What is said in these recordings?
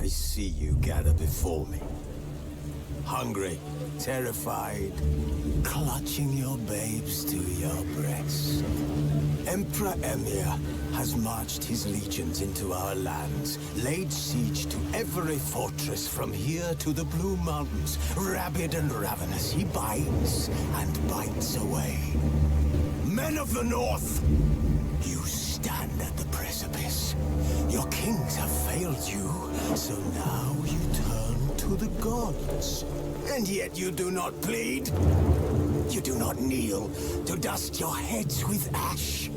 I see you gather before me. Hungry, terrified, clutching your babes to your breast. Emperor Emir has marched his legions into our lands, laid siege to every fortress from here to the Blue Mountains. Rabid and ravenous, he bites and bites away. Men of the North, you stand at the precipice. Your kings have failed you, so now you turn to the gods. And yet you do not plead. You do not kneel to dust your heads with ash.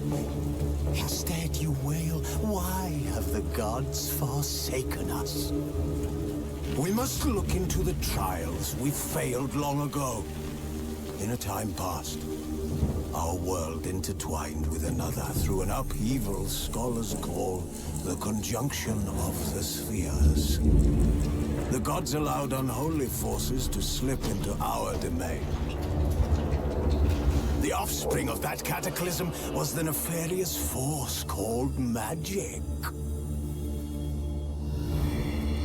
Instead you wail, why have the gods forsaken us? We must look into the trials we failed long ago. In a time past, our world intertwined with another through an upheaval scholars call the conjunction of the spheres. The gods allowed unholy forces to slip into our domain. The offspring of that cataclysm was the nefarious force called magic.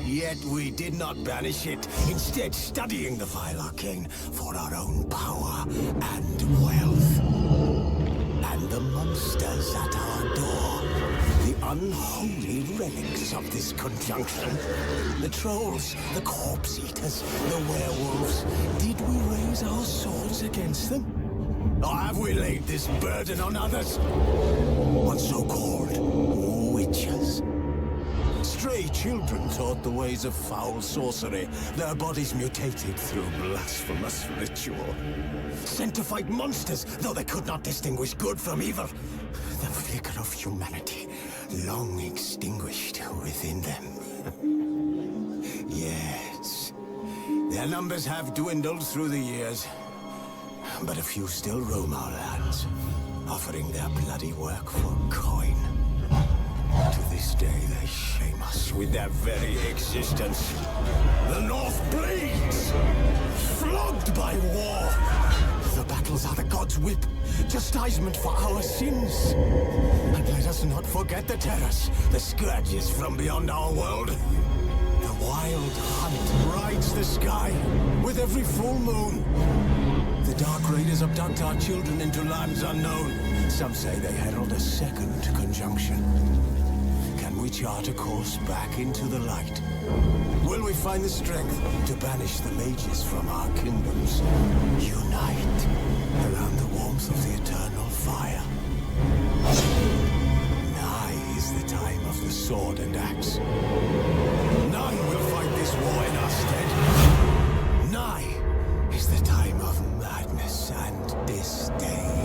Yet we did not banish it, instead studying the vile arcane for our own power and wealth. And the monsters at our door, the unholy relics of this conjunction. The trolls, the corpse eaters, the werewolves. Did we raise our swords against them? Or have we laid this burden on others? On so-called witches? Stray children taught the ways of foul sorcery, their bodies mutated through blasphemous ritual. Sent to fight monsters, though they could not distinguish good from evil. The flicker of humanity, long extinguished within them. Yes, their numbers have dwindled through the years, but a few still roam our lands, offering their bloody work for coin. To this day, they shame us with their very existence. The North bleeds, flogged by war. The battles are the gods' whip, chastisement for our sins. And let us not forget the terrors, the scourges from beyond our world. The wild hunt rides the sky with every full moon. The Dark Raiders abduct our children into lands unknown. Some say they herald a second conjunction. Can we chart a course back into the light? Will we find the strength to banish the mages from our kingdoms? Unite around the warmth of the eternal fire. Nigh is the time of the sword and axe. None will fight this war in our stead. Nigh is the time of madness and disdain.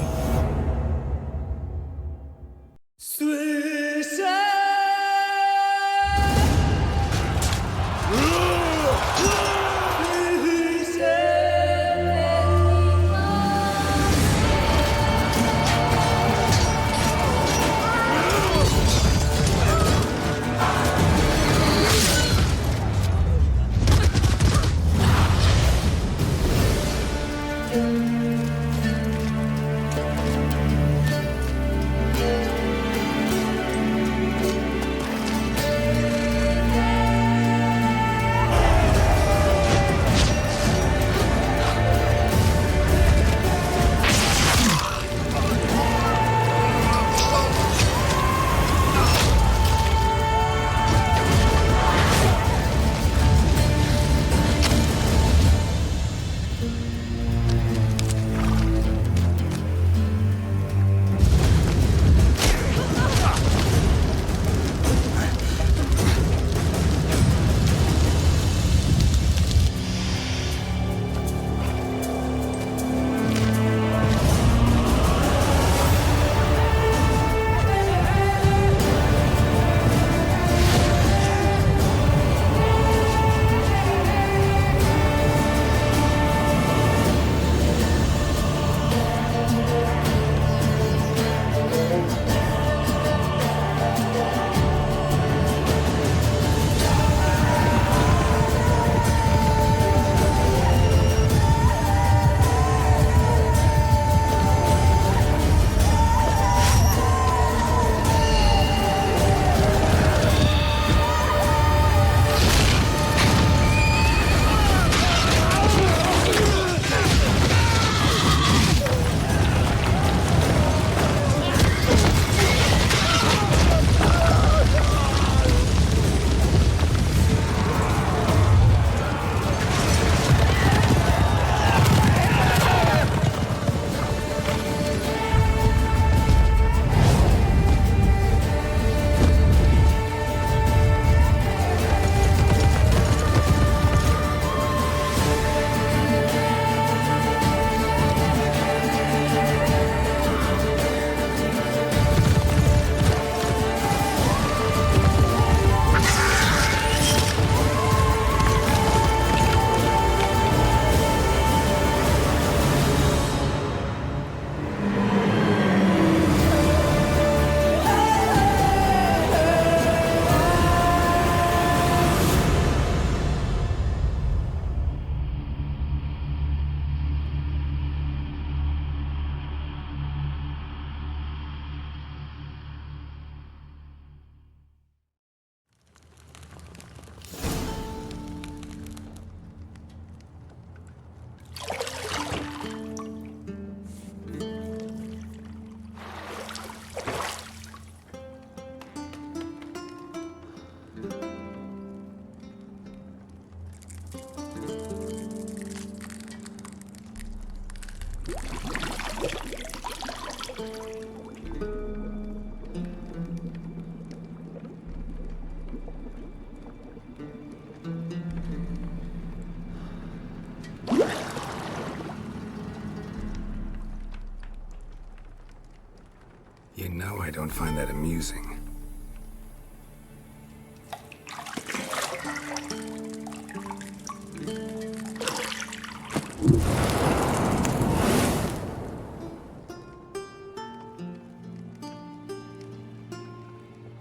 know I don't find that amusing.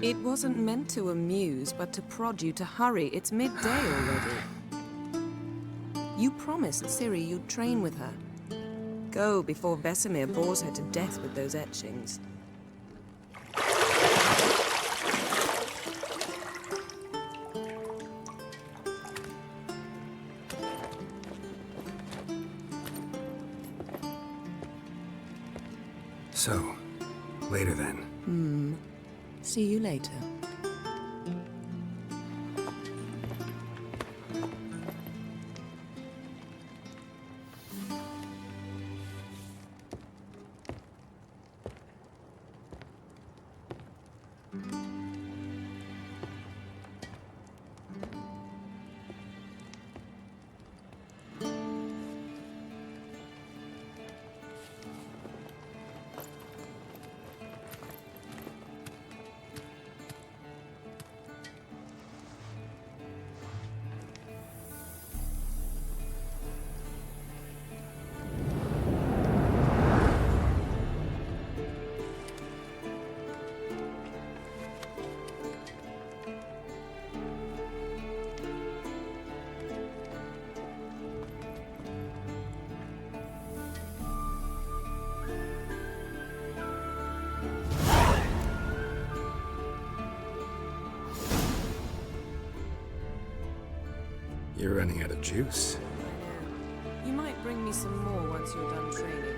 It wasn't meant to amuse, but to prod you to hurry. It's midday already. You promised Ciri you'd train with her. Go before Vesemir bores her to death with those etchings. So, later then. See you later. You're running out of juice. You might bring me some more once you're done training.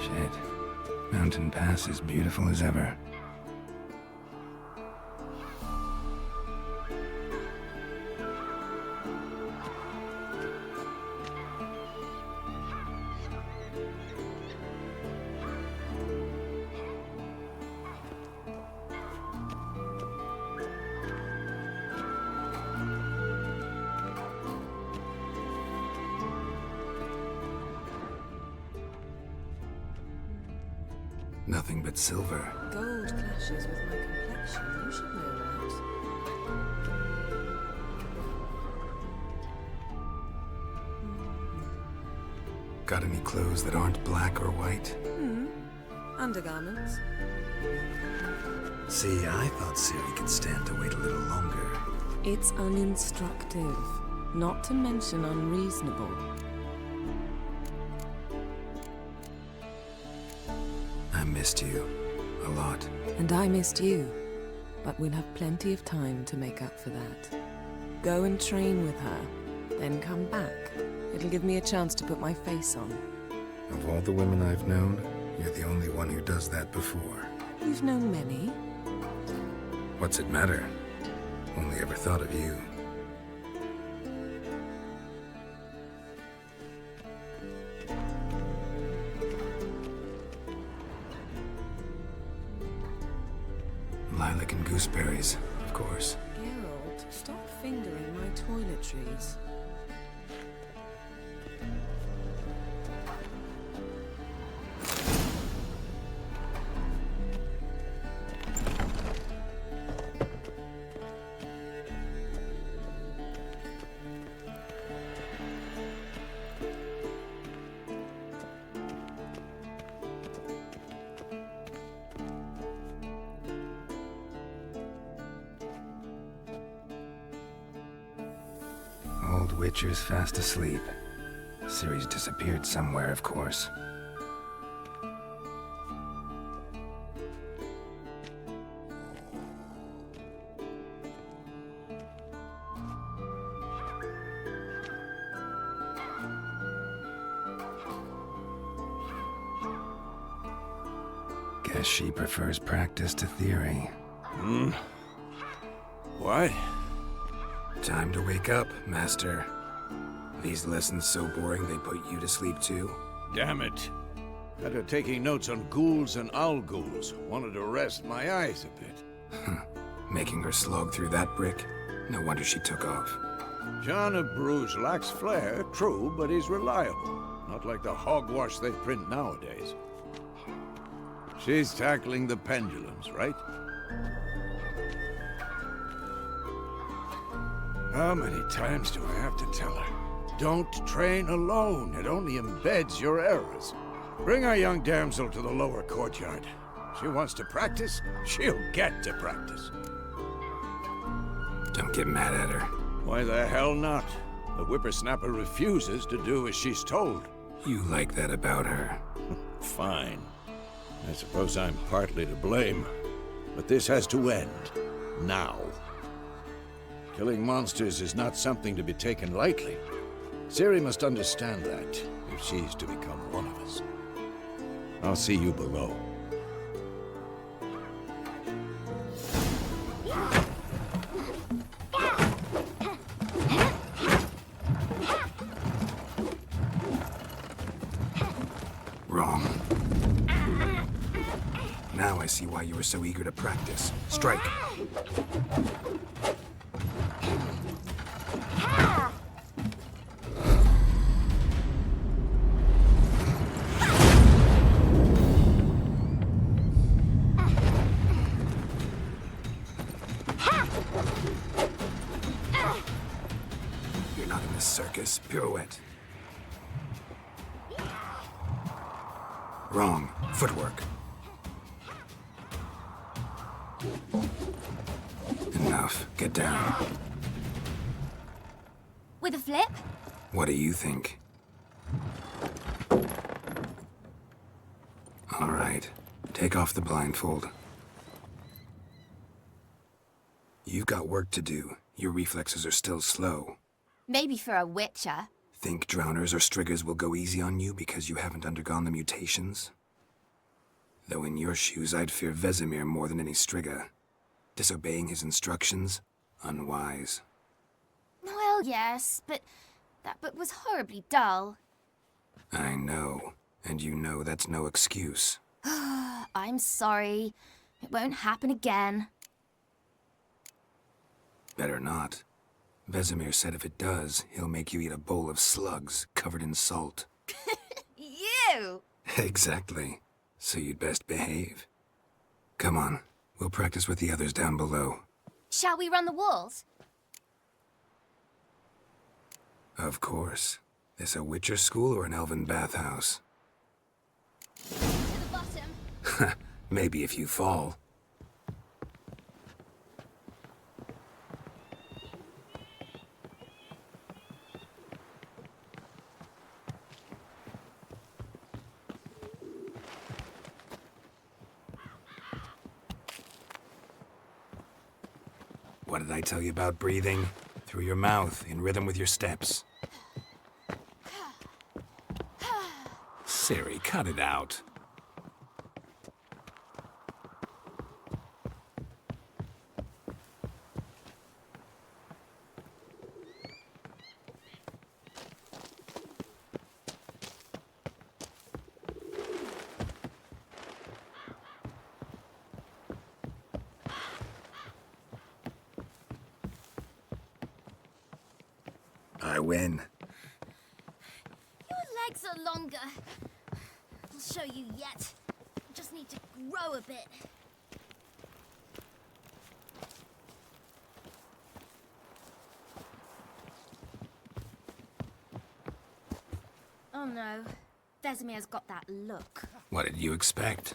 Shit. Mountain Pass is beautiful as ever. Nothing but silver. Gold clashes with my complexion. You should know that. Got any clothes that aren't black or white? Undergarments. See, I thought Ciri could stand to wait a little longer. It's uninstructive, not to mention unreasonable. I missed you. A lot. And I missed you. But we'll have plenty of time to make up for that. Go and train with her, then come back. It'll give me a chance to put my face on. Of all the women I've known, you're the only one who does that before. You've known many. What's it matter? Only ever thought of you. Lilac and gooseberries, of course. Geralt, stop fingering my toiletries. Old Witcher's fast asleep. Ciri's disappeared somewhere, of course. Guess she prefers practice to theory. What? Time to wake up, Master. These lessons so boring they put you to sleep too? Damn it. After taking notes on ghouls and owl ghouls, wanted to rest my eyes a bit. Making her slog through that brick? No wonder she took off. John of Bruges lacks flair, true, but he's reliable. Not like the hogwash they print nowadays. She's tackling the pendulums, right? How many times do I have to tell her? Don't train alone. It only embeds your errors. Bring our young damsel to the lower courtyard. She wants to practice, she'll get to practice. Don't get mad at her. Why the hell not? The whippersnapper refuses to do as she's told. You like that about her. Fine. I suppose I'm partly to blame. But this has to end. Now. Killing monsters is not something to be taken lightly. Ciri must understand that, if she's to become one of us. I'll see you below. Wrong. Now I see why you were so eager to practice. Strike. You're not in this circus. Pirouette. Wrong. Footwork. Enough. Get down. With a flip? What do you think? All right. Take off the blindfold. You've got work to do. Your reflexes are still slow. Maybe for a witcher. Think drowners or striggers will go easy on you because you haven't undergone the mutations? Though in your shoes, I'd fear Vesemir more than any strigger. Disobeying his instructions? Unwise. Well, yes, but that book was horribly dull. I know. And you know that's no excuse. I'm sorry. It won't happen again. Better not. Vesemir said if it does, he'll make you eat a bowl of slugs covered in salt. You! Exactly. So you'd best behave. Come on. We'll practice with the others down below. Shall we run the walls? Of course. This a Witcher school or an elven bathhouse? To the bottom. Maybe if you fall. What did I tell you about breathing? Through your mouth, in rhythm with your steps. Ciri, cut it out. I win. Your legs are longer. I'll show you yet. Just need to grow a bit. Oh no. Vesemir's got that look. What did you expect?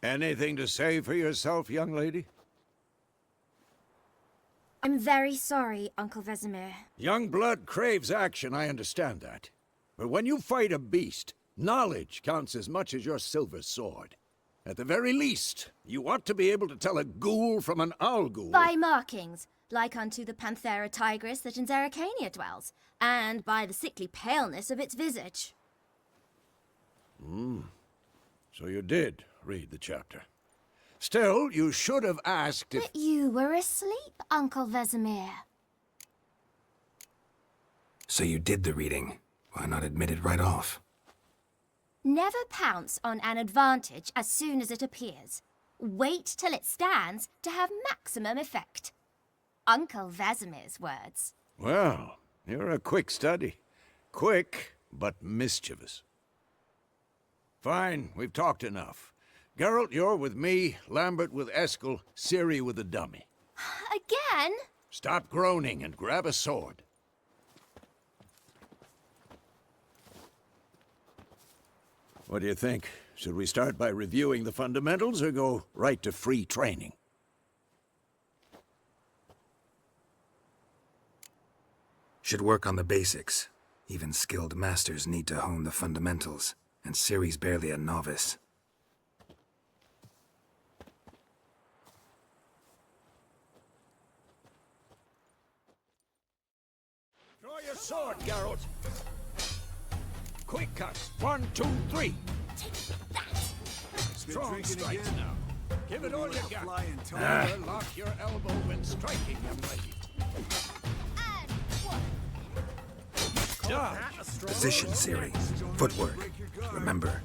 Anything to say for yourself, young lady? I'm very sorry, Uncle Vesemir. Young blood craves action, I understand that. But when you fight a beast, knowledge counts as much as your silver sword. At the very least, you ought to be able to tell a ghoul from an owl ghoul. By markings, like unto the Panthera tigris that in Zerrikania dwells, and by the sickly paleness of its visage. So you did read the chapter. Still, you should have asked if... But you were asleep, Uncle Vesemir. So you did the reading. Why not admit it right off? Never pounce on an advantage as soon as it appears. Wait till it stands to have maximum effect. Uncle Vesemir's words. Well, you're a quick study. Quick, but mischievous. Fine, we've talked enough. Geralt, you're with me, Lambert with Eskel, Ciri with the dummy. Again? Stop groaning and grab a sword. What do you think? Should we start by reviewing the fundamentals or go right to free training? Should work on the basics. Even skilled masters need to hone the fundamentals, and Ciri's barely a novice. Draw your sword, Geralt. Quick cuts. 1, 2, 3. Strong strikes now. Give it all you got. Never lock your elbow when striking, young lady. Dodge. Position, Ciri. Footwork. Remember.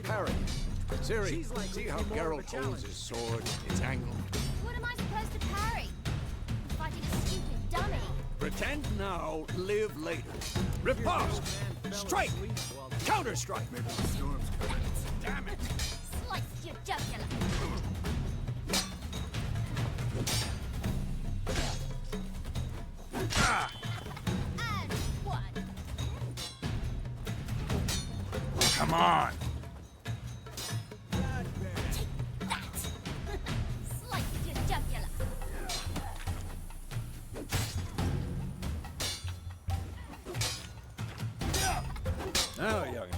Parry. Ciri, see how Geralt holds his sword, its angle? What am I supposed to parry? I'm fighting a stupid dummy. Pretend now, live later. Riposte! Strike! Counter-strike! Damn it! Slice your jugular. And one. Come on! Slice your jugular. Now, young lady,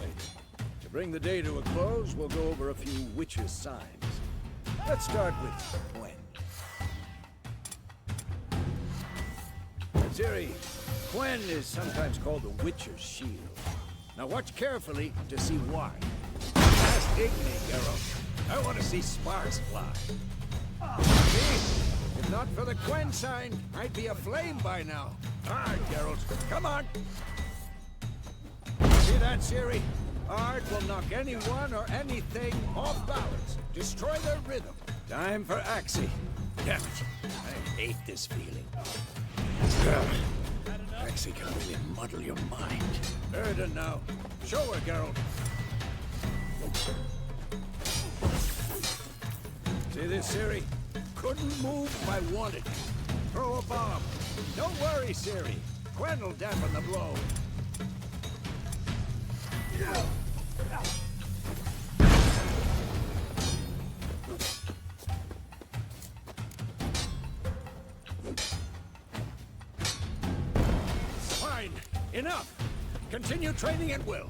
to bring the day to a close, we'll go over a few witches' signs. Let's start with Gwen. Ciri, Gwen is sometimes called the Witcher's Shield. Now watch carefully to see why. Ask Igni, Geralt. I want to see sparks fly. See? If not for the Gwen sign, I'd be aflame by now. Hard, Geralt. Come on. See that, Ciri? Art will knock anyone or anything off balance. Destroy their rhythm. Time for Axii. Damn it. I hate this feeling. Axii can really muddle your mind. Erden now. Show her, Geralt. See this, Ciri? Couldn't move if I wanted to. Throw a bomb. Don't worry, Ciri. Gwen will dampen the blow. Fine. Enough. Continue training at will.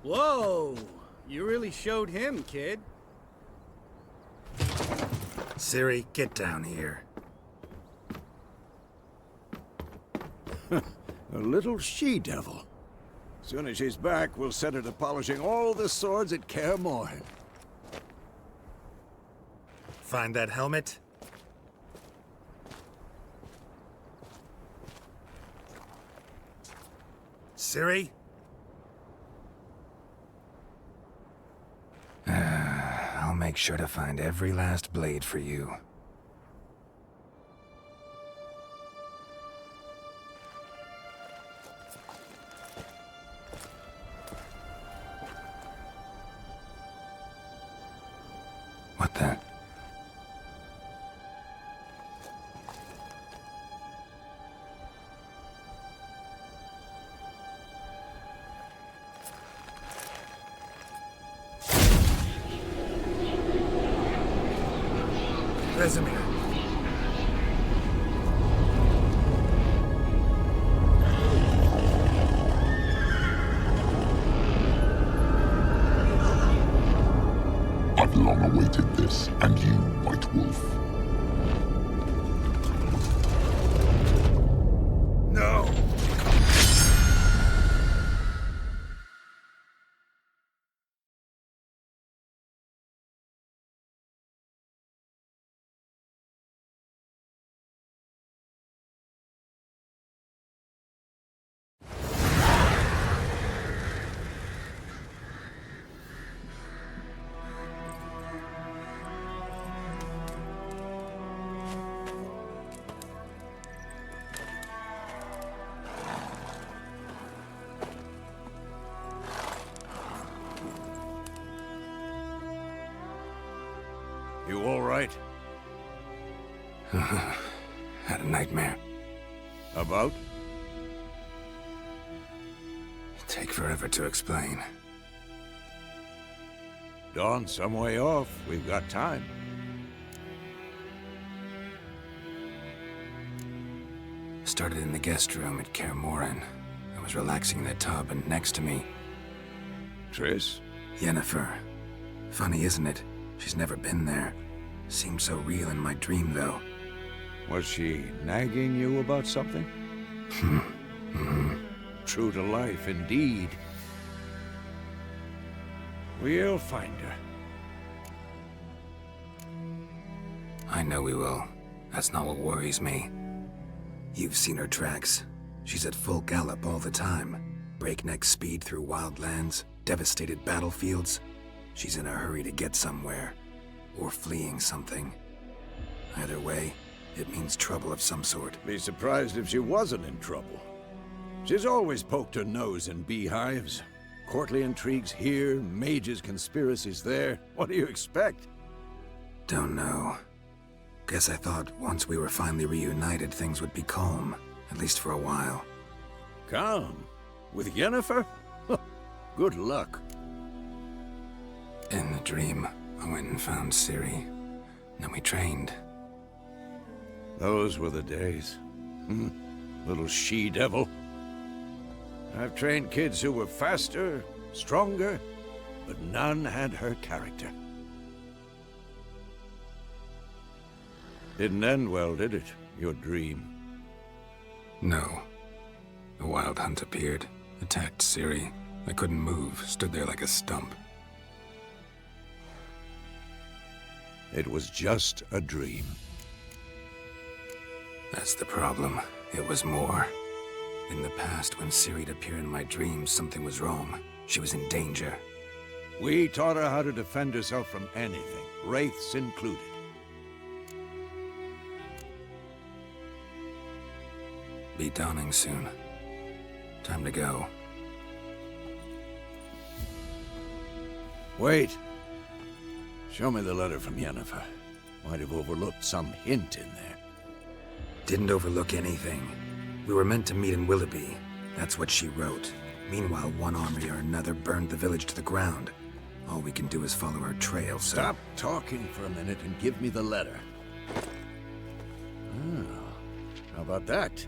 Whoa! You really showed him, kid. Ciri, get down here. A little she-devil. Soon as she's back, we'll set her to polishing all the swords at Kaer Morhen. Find that helmet? Ciri? I'll make sure to find every last blade for you. What the? Vesemir! I've long awaited this, and you, White Wolf. No! You all right? Had a nightmare. About? Take forever to explain. Dawn's some way off. We've got time. Started in the guest room at Kaer Morhen. I was relaxing in the tub, and next to me, Triss? Yennefer. Funny, isn't it? She's never been there. Seemed so real in my dream, though. Was she nagging you about something? True to life, indeed. We'll find her. I know we will. That's not what worries me. You've seen her tracks. She's at full gallop all the time. Breakneck speed through wildlands, devastated battlefields. She's in a hurry to get somewhere. Or fleeing something. Either way, it means trouble of some sort. Be surprised if she wasn't in trouble. She's always poked her nose in beehives. Courtly intrigues here, mages' conspiracies there. What do you expect? Don't know. Guess I thought once we were finally reunited, things would be calm. At least for a while. Calm? With Yennefer? Good luck. In the dream, I went and found Ciri. Then we trained. Those were the days. Little she-devil. I've trained kids who were faster, stronger, but none had her character. Didn't end well, did it? Your dream? No. The Wild Hunt appeared, attacked Ciri. I couldn't move, stood there like a stump. It was just a dream. That's the problem. It was more. In the past, when Ciri'd appear in my dreams, something was wrong. She was in danger. We taught her how to defend herself from anything, wraiths included. Be dawning soon. Time to go. Wait. Show me the letter from Yennefer. Might have overlooked some hint in there. Didn't overlook anything. We were meant to meet in Willoughby. That's what she wrote. Meanwhile, one army or another burned the village to the ground. All we can do is follow her trail, so... Stop talking for a minute and give me the letter. How about that?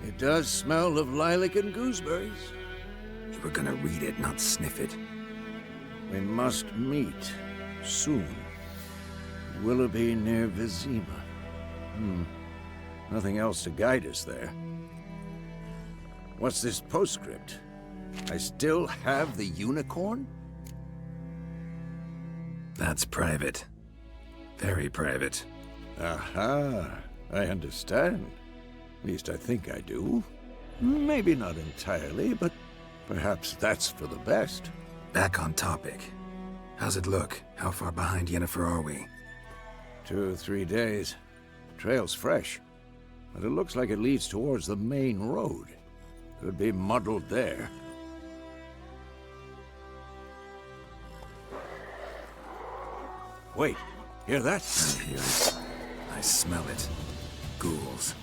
It does smell of lilac and gooseberries. You were gonna read it, not sniff it. We must meet. Soon. Willoughby near Vizima. Nothing else to guide us there. What's this postscript? I still have the unicorn? That's private. Very private. Aha, I understand. At least I think I do. Maybe not entirely, but perhaps that's for the best. Back on topic. How's it look? How far behind Yennefer are we? 2 or 3 days. Trail's fresh, but it looks like it leads towards the main road. Could be muddled there. Wait, hear that? I hear it. I smell it. Ghouls.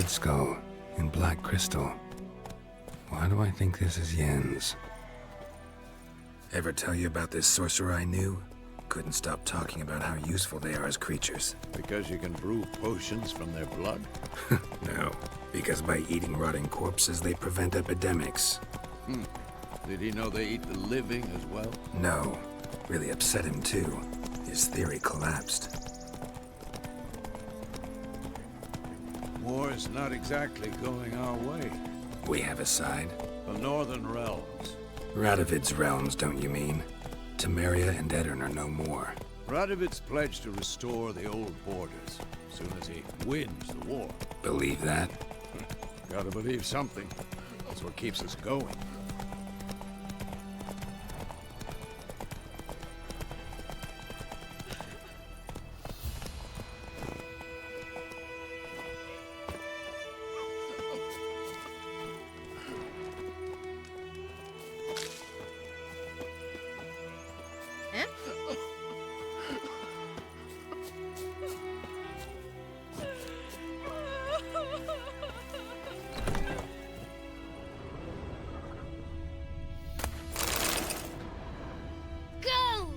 Blood Skull and Black Crystal. Why do I think this is Yen's? Ever tell you about this sorcerer I knew? Couldn't stop talking about how useful they are as creatures. Because you can brew potions from their blood? No, because by eating rotting corpses, they prevent epidemics. Did he know they eat the living as well? No, really upset him too. His theory collapsed. War is not exactly going our way. We have a side. The Northern Realms. Radovid's realms, don't you mean? Temeria and Edirn are no more. Radovid's pledged to restore the old borders as soon as he wins the war. Believe that? Gotta believe something. That's what keeps us going. Go!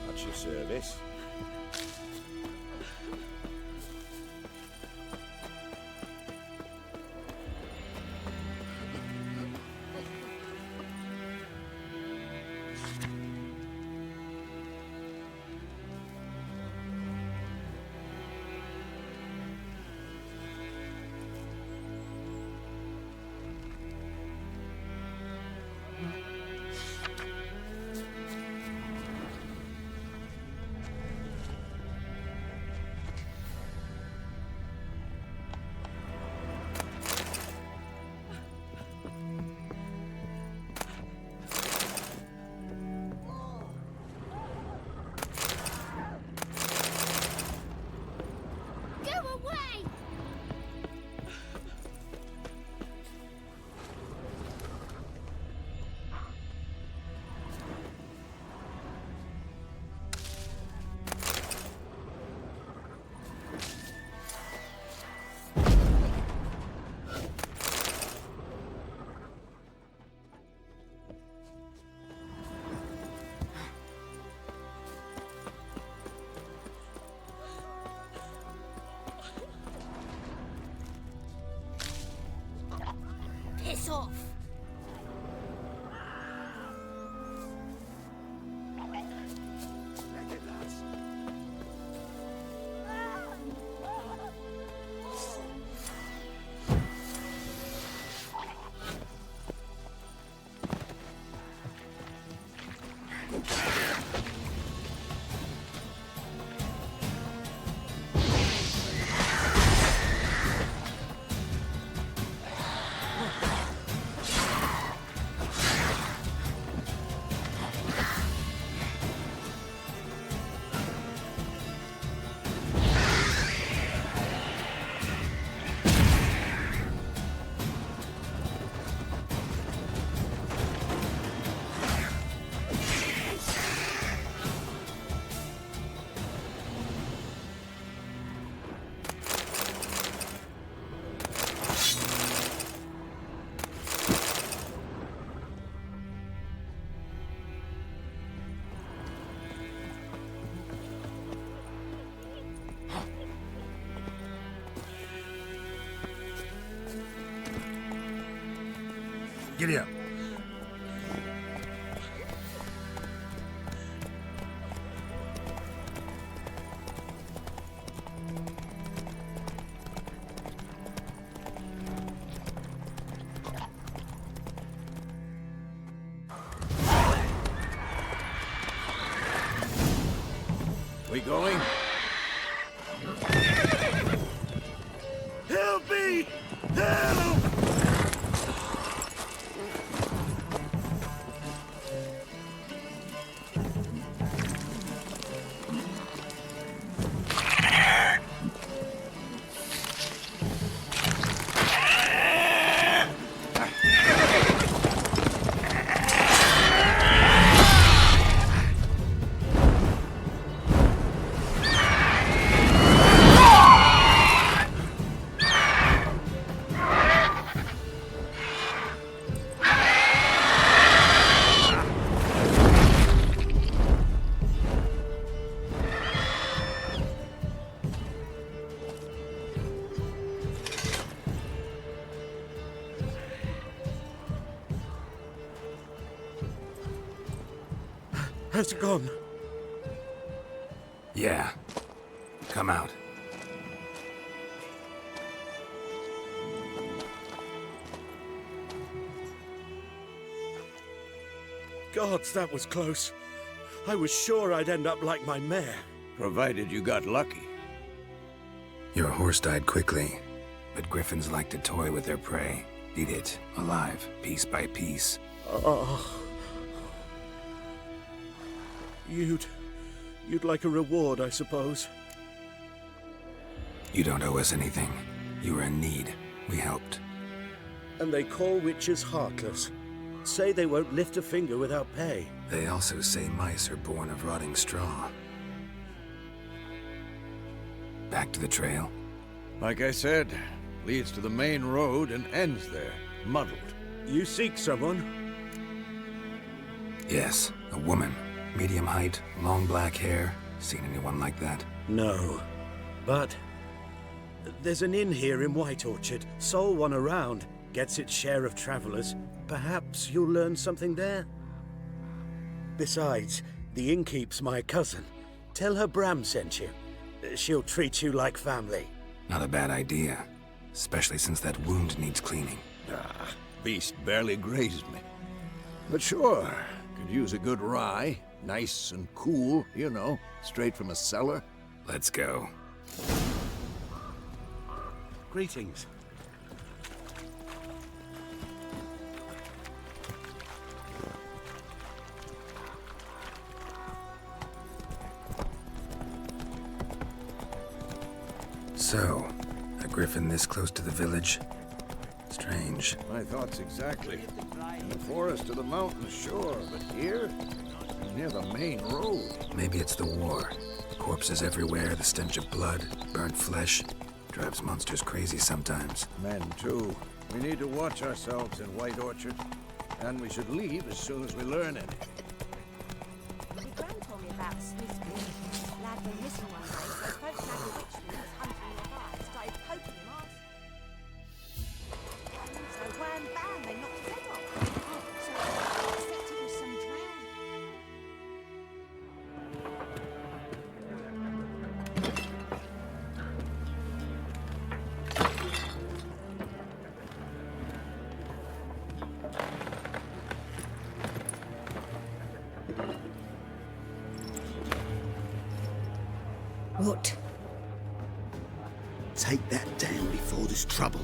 What's your service? Giddy up. We going? Help me! Help! Has it gone? Yeah. Come out. Gods, that was close. I was sure I'd end up like my mare. Provided you got lucky. Your horse died quickly, but griffins like to toy with their prey. Eat it, alive, piece by piece. Oh. You'd like a reward, I suppose. You don't owe us anything. You were in need. We helped. And they call witches heartless. Say they won't lift a finger without pay. They also say mice are born of rotting straw. Back to the trail? Like I said, leads to the main road and ends there, muddled. You seek someone? Yes, a woman. Medium height, long black hair. Seen anyone like that? No. But there's an inn here in White Orchard. Sole one around. Gets its share of travelers. Perhaps you'll learn something there? Besides, the innkeep's my cousin. Tell her Bram sent you. She'll treat you like family. Not a bad idea. Especially since that wound needs cleaning. Ah, beast barely grazed me. But sure, could use a good rye. Nice and cool, you know, straight from a cellar. Let's go. Greetings. So, a griffin this close to the village? Strange. My thoughts exactly. In the forest or the mountains, sure, but here? Near the main road. Maybe it's the war. Corpses everywhere, the stench of blood, burnt flesh. Drives monsters crazy sometimes. Men, too. We need to watch ourselves in White Orchard. And we should leave as soon as we learn anything. My gran told me about Smith's Green. Lad went missing one day, so folks had a witch who was hunting nearby, started poking him off. So wham bam, they knocked his head off. So I suspect it was some drowning. What? Take that down before there's trouble.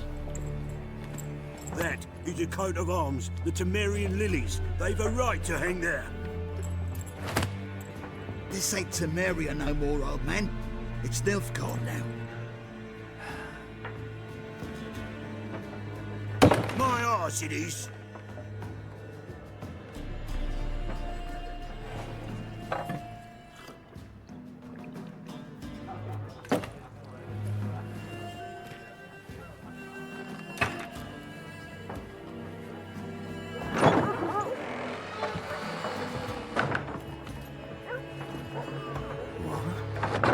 That is a coat of arms, the Temerian lilies. They've a right to hang there. This ain't Temeria no more, old man. It's Nilfgaard now. My arse it is.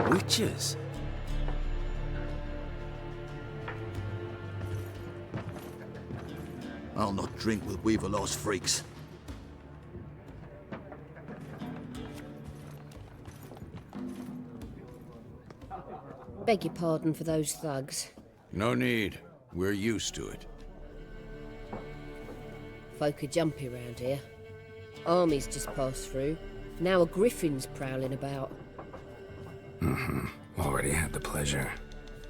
Witches? I'll not drink with Weaverlaw's freaks. Beg your pardon for those thugs. No need. We're used to it. Folk are jumpy round here. Armies just passed through. Now a griffin's prowling about. Already had the pleasure.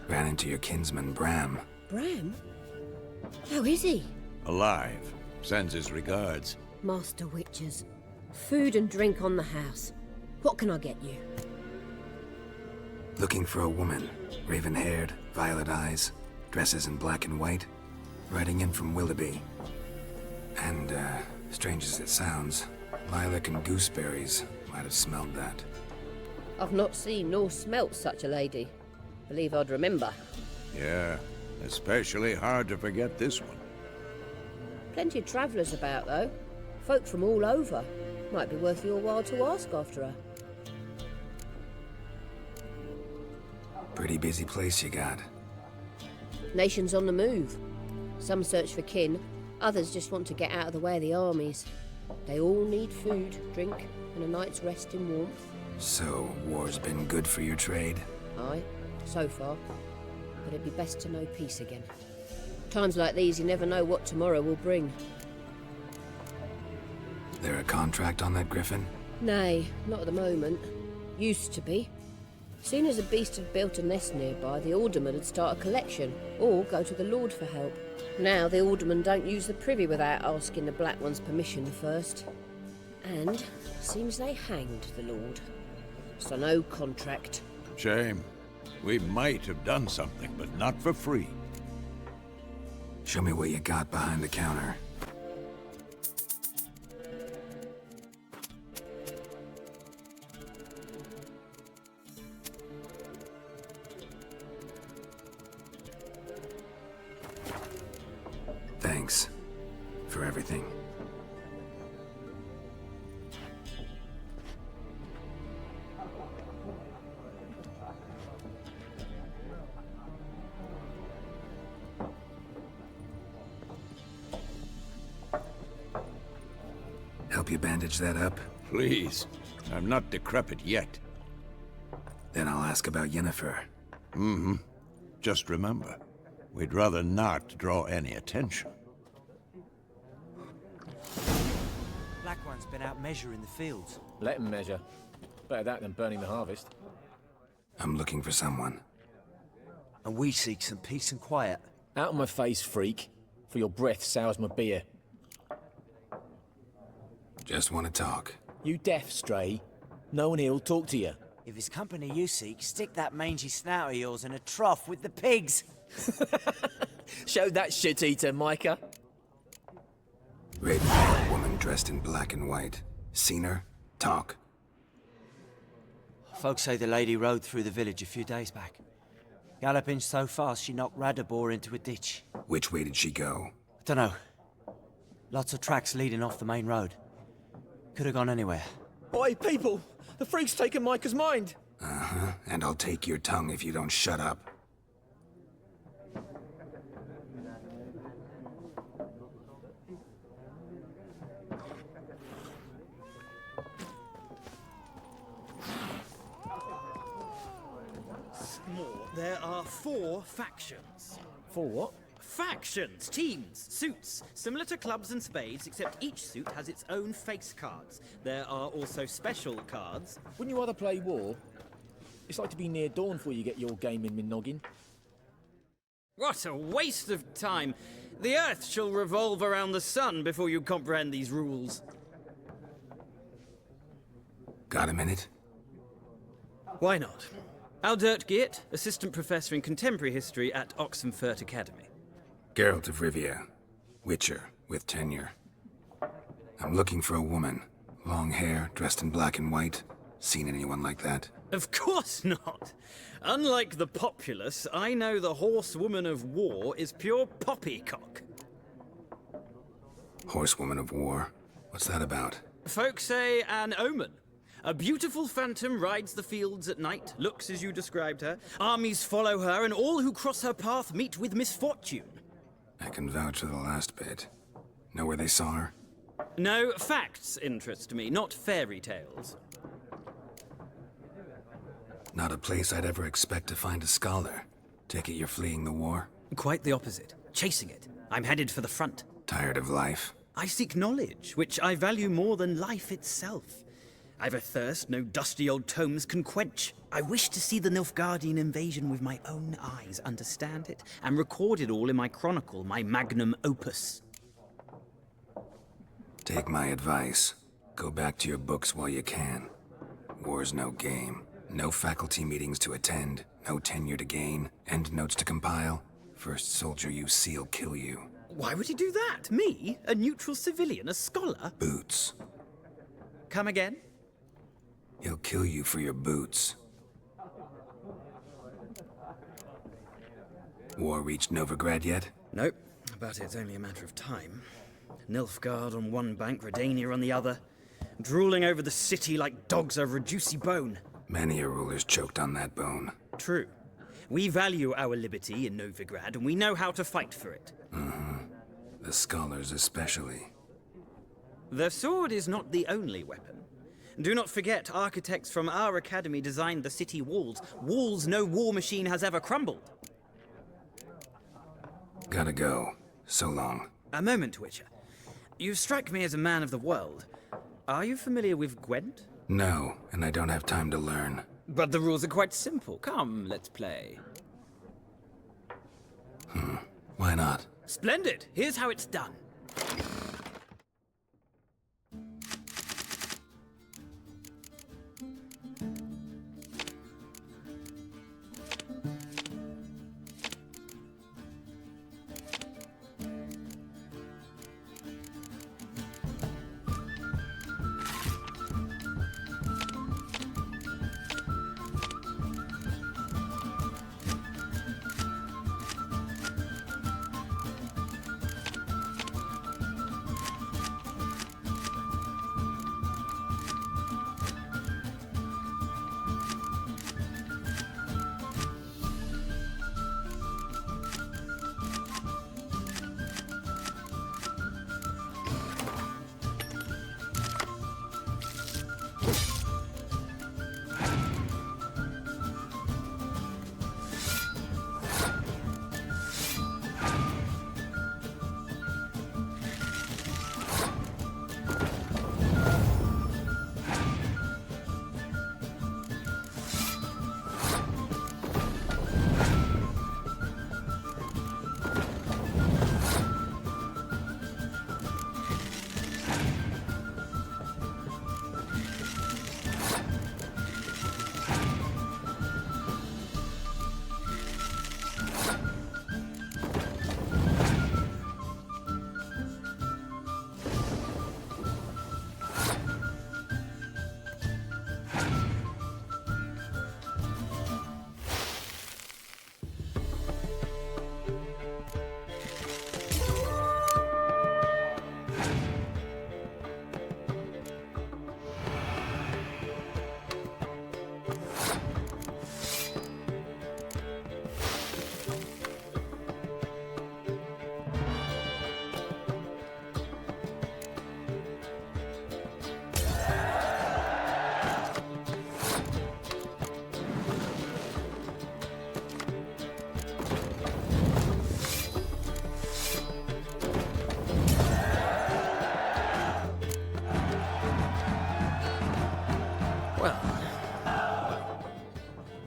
Ran into your kinsman, Bram. Bram? How is he? Alive. Sends his regards. Master Witchers. Food and drink on the house. What can I get you? Looking for a woman. Raven-haired, violet eyes, dresses in black and white. Riding in from Willoughby. And, strange as it sounds, lilac and gooseberries might have smelled that. I've not seen nor smelt such a lady. Believe I'd remember. Yeah, especially hard to forget this one. Plenty of travellers about, though. Folk from all over. Might be worth your while to ask after her. Pretty busy place you got. Nations on the move. Some search for kin, others just want to get out of the way of the armies. They all need food, drink, and a night's rest in warmth. So, war's been good for your trade? Aye, so far. But it'd be best to know peace again. Times like these, you never know what tomorrow will bring. There a contract on that griffin? Nay, not at the moment. Used to be. Soon as the beast had built a nest nearby, the alderman would start a collection, or go to the Lord for help. Now the aldermen don't use the privy without asking the Black One's permission first. And seems they hanged the Lord. So no contract. Shame. We might have done something, but not for free. Show me what you got behind the counter. Thanks for everything. Help you bandage that up? Please. I'm not decrepit yet. Then I'll ask about Yennefer. Just remember, we'd rather not draw any attention. Black One's been out measuring the fields. Let him measure. Better that than burning the harvest. I'm looking for someone. And we seek some peace and quiet. Out of my face, freak. For your breath sours my beer. Just want to talk. You deaf, Stray? No one here'll talk to you. If it's company you seek, stick that mangy snout of yours in a trough with the pigs. Show that shit-eater, Micah. Raven-haired woman dressed in black and white. Seen her? Talk. Folks say the lady rode through the village a few days back. Galloping so fast she knocked Radabor into a ditch. Which way did she go? Dunno. Lots of tracks leading off the main road. Could have gone anywhere. Oi, people! The freak's taken Micah's mind! Uh-huh, and I'll take your tongue if you don't shut up. There are 4 factions. 4 what? Factions, teams, suits, similar to clubs and spades, except each suit has its own face cards. There are also special cards. Wouldn't you rather play war? It's like to be near dawn before you get your game in noggin. What a waste of time! The Earth shall revolve around the sun before you comprehend these rules. Got a minute? Why not? Aldert Geert, Assistant Professor in Contemporary History at Oxenfurt Academy. Geralt of Rivia. Witcher, with tenure. I'm looking for a woman. Long hair, dressed in black and white. Seen anyone like that? Of course not! Unlike the populace, I know the horsewoman of war is pure poppycock. Horsewoman of war? What's that about? Folk say an omen. A beautiful phantom rides the fields at night, looks as you described her. Armies follow her, and all who cross her path meet with misfortune. I can vouch for the last bit. Know where they saw her? No, facts interest me, not fairy tales. Not a place I'd ever expect to find a scholar. Take it you're fleeing the war? Quite the opposite. Chasing it. I'm headed for the front. Tired of life? I seek knowledge, which I value more than life itself. I've a thirst no dusty old tomes can quench. I wish to see the Nilfgaardian invasion with my own eyes, understand it, and record it all in my chronicle, my magnum opus. Take my advice. Go back to your books while you can. War's no game. No faculty meetings to attend, no tenure to gain, end notes to compile. First soldier you see'll kill you. Why would he do that? Me? A neutral civilian? A scholar? Boots. Come again? He'll kill you for your boots. War reached Novigrad yet? Nope, but it's only a matter of time. Nilfgaard on one bank, Redania on the other. Drooling over the city like dogs over a juicy bone. Many a ruler's choked on that bone. True. We value our liberty in Novigrad, and we know how to fight for it. The scholars especially. The sword is not the only weapon. Do not forget, architects from our academy designed the city walls. Walls no war machine has ever crumbled. Gotta go. So long. A moment, Witcher. You strike me as a man of the world. Are you familiar with Gwent? No, and I don't have time to learn. But the rules are quite simple. Come, let's play. Why not? Splendid! Here's how it's done.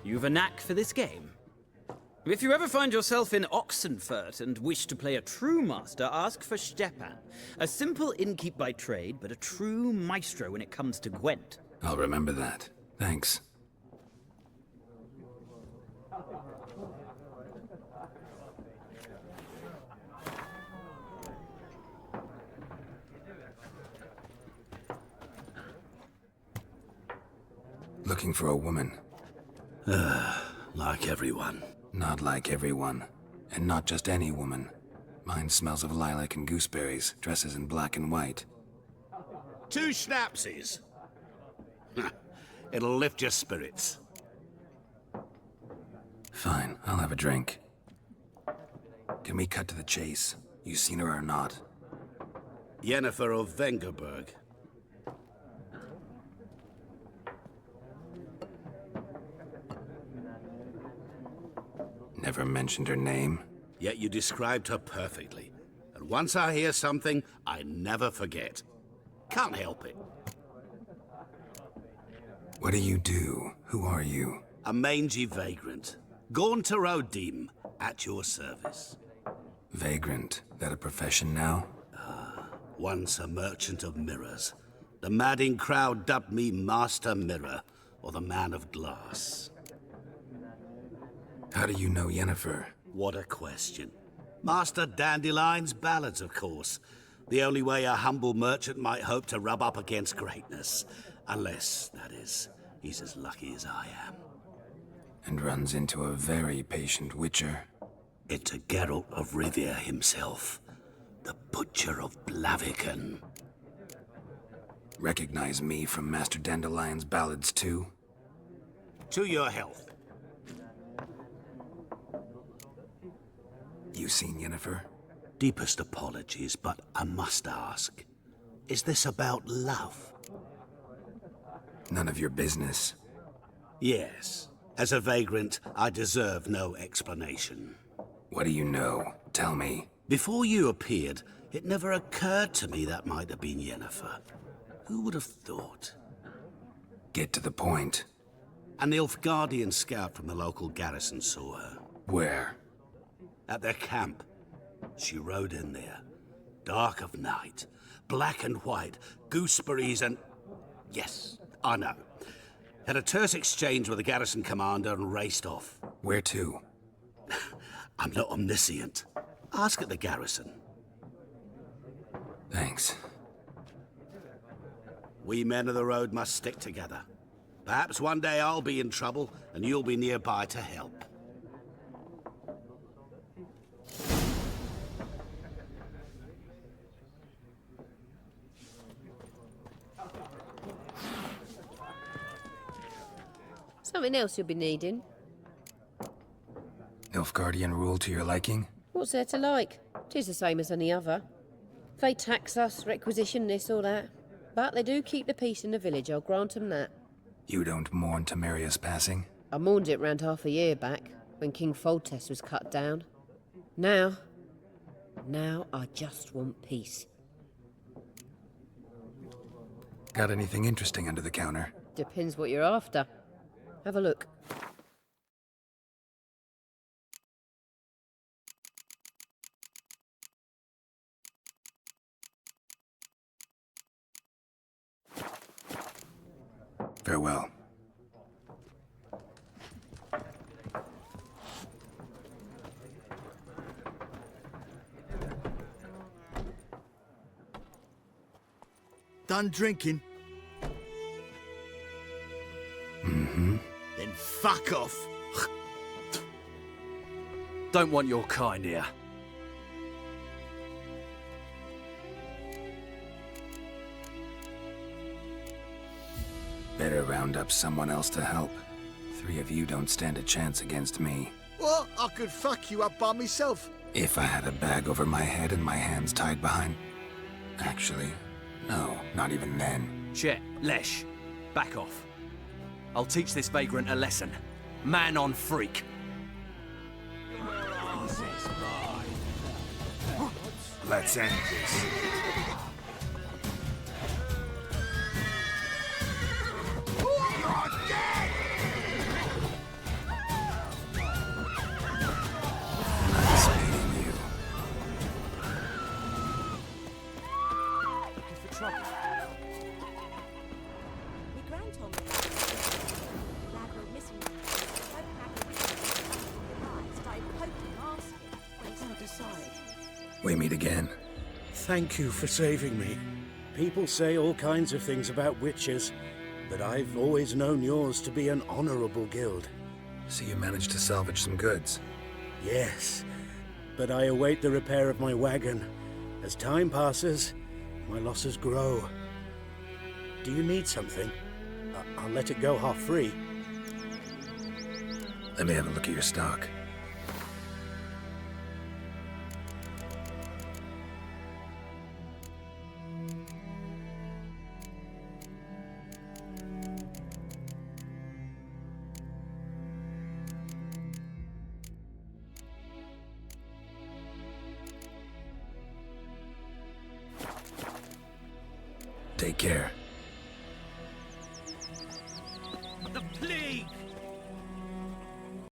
You've a knack for this game. If you ever find yourself in Oxenfurt and wish to play a true master, ask for Stepan. A simple innkeep by trade, but a true maestro when it comes to Gwent. I'll remember that. Thanks. Looking for a woman. Like everyone. Not like everyone. And not just any woman. Mine smells of lilac and gooseberries, dresses in black and white. 2 schnapsies. It'll lift your spirits. Fine, I'll have a drink. Can we cut to the chase? You seen her or not? Yennefer of Vengerberg. Never mentioned her name. Yet you described her perfectly. And once I hear something, I never forget. Can't help it. What do you do? Who are you? A mangy vagrant. Gaunter O'Dim, at your service. Vagrant. That a profession now? Once a merchant of mirrors. The madding crowd dubbed me Master Mirror, or the Man of Glass. How do you know Yennefer? What a question. Master Dandelion's ballads, of course. The only way a humble merchant might hope to rub up against greatness. Unless, that is, he's as lucky as I am. And runs into a very patient witcher. Into Geralt of Rivia himself. The Butcher of Blaviken. Recognize me from Master Dandelion's ballads too? To your health. You seen Yennefer? Deepest apologies, but I must ask. Is this about love? None of your business. Yes. As a vagrant, I deserve no explanation. What do you know? Tell me. Before you appeared, it never occurred to me that might have been Yennefer. Who would have thought? Get to the point. An Nilfgaardian scout from the local garrison saw her. Where? At their camp. She rode in there. Dark of night. Black and white. Gooseberries and... Yes, I know. Had a terse exchange with the garrison commander and raced off. Where to? I'm not omniscient. Ask at the garrison. Thanks. We men of the road must stick together. Perhaps one day I'll be in trouble and you'll be nearby to help. Something else you'll be needing. Nilfgaardian rule to your liking? What's there to like? 'Tis the same as any other. They tax us, requisition this or that. But they do keep the peace in the village, I'll grant 'em that. You don't mourn Temeria's passing? I mourned it round half a year back, when King Foltest was cut down. Now I just want peace. Got anything interesting under the counter? Depends what you're after. Have a look. Farewell. Done drinking? Mm-hmm. Then fuck off. Don't want your kind here. Better round up someone else to help. 3 of you don't stand a chance against me. What? I could fuck you up by myself. If I had a bag over my head and my hands tied behind... Actually, no, not even then. Shit, Lesh. Back off. I'll teach this vagrant a lesson. Man on freak. Let's end this. Nice meeting you. Looking for trouble. My grand told me about it. The lad went missing one day, so I spoke back and started poking, asking when he started to decide. We meet again. Thank you for saving me. People say all kinds of things about witches, but I've always known yours to be an honorable guild. So you managed to salvage some goods? Yes, but I await the repair of my wagon. As time passes, my losses grow. Do you need something? I'll let it go half free. Let me have a look at your stock. Take care. The plague!